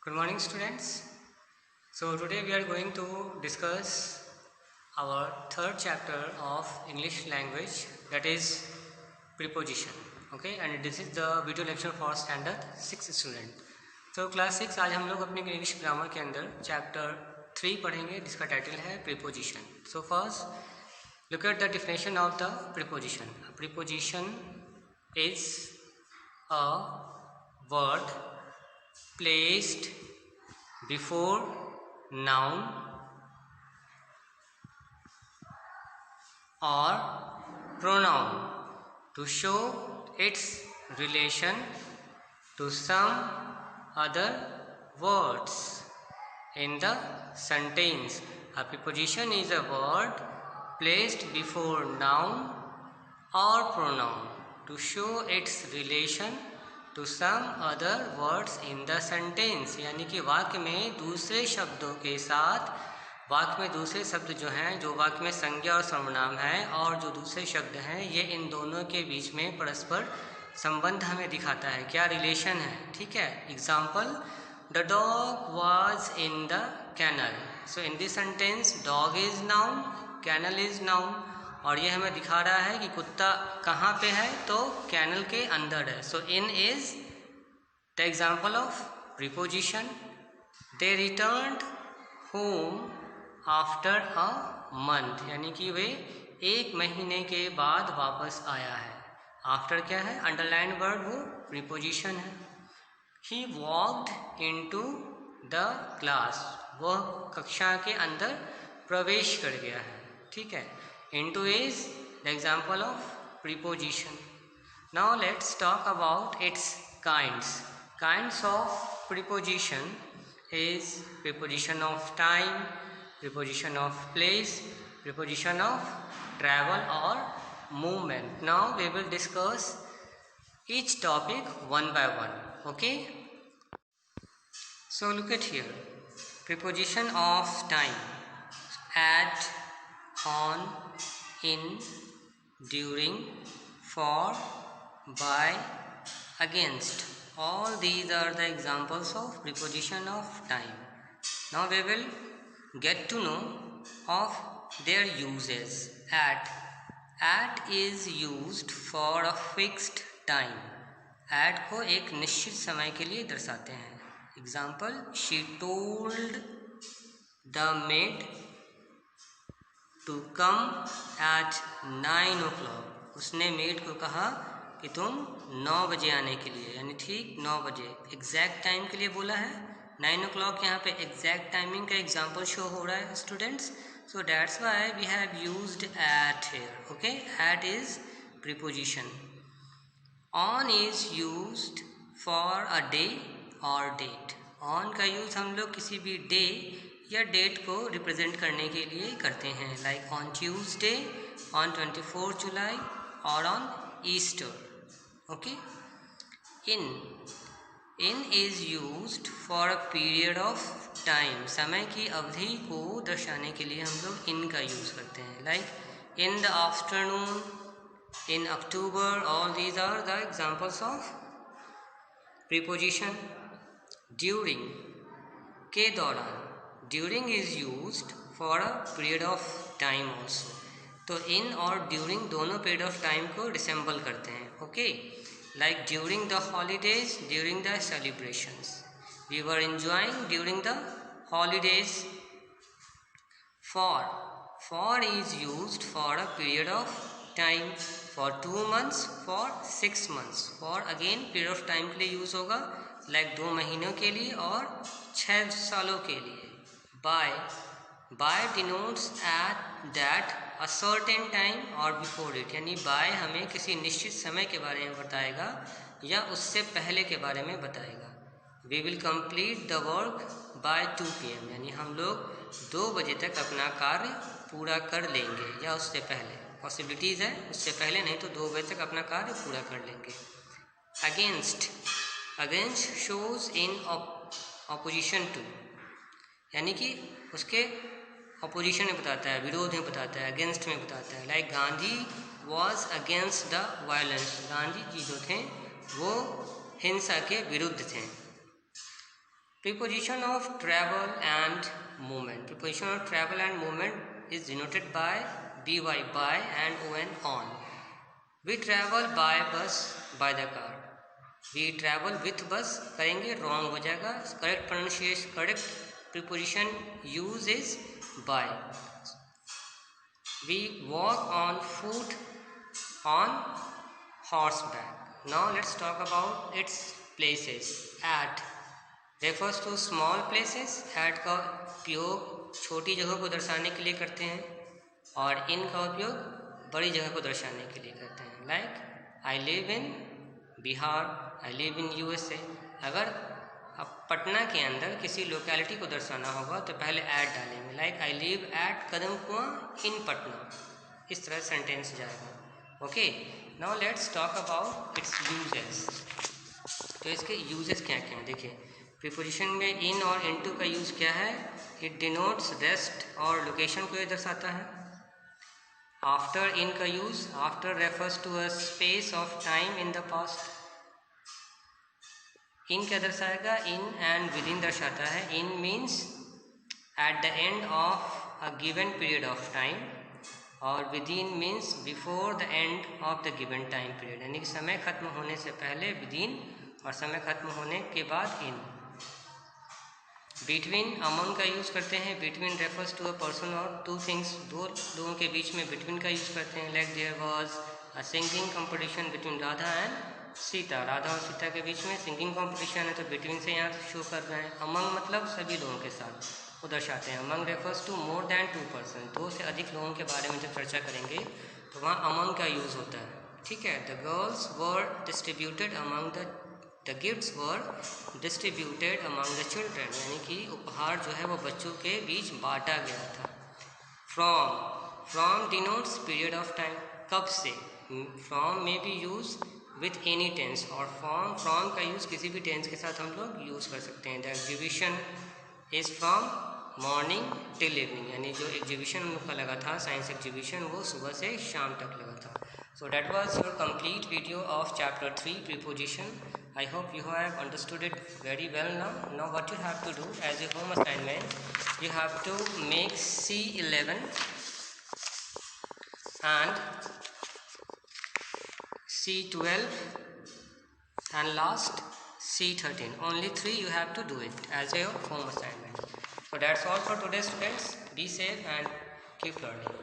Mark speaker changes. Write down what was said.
Speaker 1: Good morning, students. So today we are going to discuss our third chapter of English language, that is preposition. Okay, and this is the video lecture for standard 6 student. So class 6 आज हम लोग अपने English grammar के अंदर chapter 3 पढ़ेंगे जिसका title है preposition. So first look at the definition of the preposition. Preposition is a word placed before noun or pronoun to show its relation to some other words in the sentence. A preposition is a word placed before noun or pronoun to show its relation to some other words in the sentence. यानी कि वाक्य में दूसरे शब्दों के साथ, वाक्य में दूसरे शब्द जो हैं, जो वाक्य में संज्ञा और सर्वनाम है और जो दूसरे शब्द हैं, ये इन दोनों के बीच में परस्पर संबंध हमें दिखाता है, क्या रिलेशन है. ठीक है. Example, the dog was in the canal. So in this sentence dog is noun, canal is noun, और ये हमें दिखा रहा है कि कुत्ता कहाँ पे है, तो कैनल के अंदर है. So in is the example of preposition. They returned home after a month, यानी कि वे एक महीने के बाद वापस आया है. आफ्टर क्या है, अंडरलाइन वर्ड, वो प्रीपोजिशन है. ही वॉक्ड इनटू द क्लास, वह कक्षा के अंदर प्रवेश कर गया है. ठीक है. Into is the example of preposition. Now let's talk about its kinds. Kinds of preposition is preposition of time, preposition of place, preposition of travel or movement. Now we will discuss each topic one by one. Okay? So look at here. Preposition of time. At, on, in, during, for, by, against. All these are the examples of preposition of time. Now we will get to know of their uses. At is used for a fixed time. At को एक निश्चित समय के लिए दर्शाते हैं. Example, she told the maid to come at 9 o'clock. उसने made को कहा कि तुम 9 बजे आने के लिए, यानी ठीक 9 बजे. एग्जैक्ट टाइम के लिए बोला है. 9 o'clock यहाँ पे एग्जैक्ट टाइमिंग का एग्जाम्पल शो हो रहा है students. So that's why we have used at here. Okay. At is preposition. On is used for a day और डेट. ऑन का यूज़ हम लोग किसी भी डे या डेट को रिप्रेजेंट करने के लिए करते हैं, लाइक ऑन ट्यूसडे, ऑन 24 जुलाई और on Easter. Okay. In is used for a period of time. समय की अवधि को दर्शाने के लिए हम लोग इन का यूज़ करते हैं, like in the afternoon, in October. All these are the examples of preposition. During, के दौरान. During is used for a period of time also. तो इन और ड्यूरिंग दोनों पीरियड ऑफ टाइम को रिसेंबल करते हैं. Okay. Like during the holidays, during the celebrations. We were enjoying during the holidays. For is used for a period of time, for 2 months, for 6 months. For again period of time के लिए use होगा, like 2 महीनों के लिए और 6 सालों के लिए. By denotes at that a certain time or before it. यानी by हमें किसी निश्चित समय के बारे में बताएगा या उससे पहले के बारे में बताएगा. We will complete the work by 2 PM. यानी हम लोग 2 बजे तक अपना कार्य पूरा कर लेंगे, या उससे पहले. पॉसिबिलिटीज़ है, उससे पहले नहीं तो 2 बजे तक अपना कार्य पूरा कर लेंगे. Against shows in opposition to, यानी कि उसके अपोजिशन में बताता है, विरोध में बताता है, अगेंस्ट में बताता है. Like Gandhi was against the violence. Gandhi ji जो थे वो हिंसा के विरुद्ध थे. Preposition of travel and movement. Preposition of travel and movement is denoted by by and on. We travel by bus, by the car. We travel with bus करेंगे wrong हो जाएगा. Correct pronunciation, correct preposition use is by. We walk on foot, on horseback. Now let's talk about its places. At refers to small places. At का उपयोग छोटी जगह को दर्शाने के लिए करते हैं और in का उपयोग बड़ी जगह को दर्शाने के लिए करते हैं. Like I live in Bihar, I live in USA. अगर अब पटना के अंदर किसी लोकेलिटी को दर्शाना होगा तो पहले एट डालेंगे. लाइक आई लिव एट कदम कुआं इन पटना. इस तरह सेंटेंस जाएगा. Okay, now let's talk about it's uses. तो इसके यूजेस क्या क्या हैं देखिए. प्रीपोजिशन में इन और इनटू का यूज़ क्या है. इट डिनोट्स रेस्ट और लोकेशन को ये दर्शाता है. आफ्टर इन का use, after refers to a space of time in the past. In क्या दर्शाएगा. इन एंड विद इन दर्शाता है. In means at the end of a given period of time और within means before the end of the given time period. यानी कि समय खत्म होने से पहले विद इन और समय खत्म होने के बाद इन. बिटवीन अमंग का यूज़ करते हैं. Between refers to a person और टू थिंग्स. दो लोगों के बीच में बिटवीन का यूज़ करते हैं. Like there was a singing competition between Radha and Sita. Radha और सीता के बीच में सिंगिंग कंपटीशन है तो बिटवीन से यहाँ शो कर रहे हैं. अमंग मतलब सभी लोगों के साथ वो दर्शाते हैं. Among refers to more than 2 person. 2 से अधिक लोगों के बारे में जब चर्चा करेंगे तो वहाँ अमंग का यूज़ होता है. ठीक है. The girls were distributed among the gifts were distributed among the children. यानी कि उपहार जो है वो बच्चों के बीच बांटा गया था. From denotes period of time. कब से. From may be use with any tense और फ्रॉम का यूज़ किसी भी टेंस के साथ हम लोग यूज़ कर सकते हैं. The exhibition is from morning till evening. यानी जो एग्जीबिशन हम लोग का लगा था साइंस एग्जीबिशन वो सुबह से शाम तक लगा था. So that was your complete video of chapter 3 preposition. I hope you have understood it very well now. Now what you have to do as a home assignment, you have to make C11 and C12 and last C13. Only 3 you have to do it as a home assignment. So that's all for today students. Be safe and keep learning.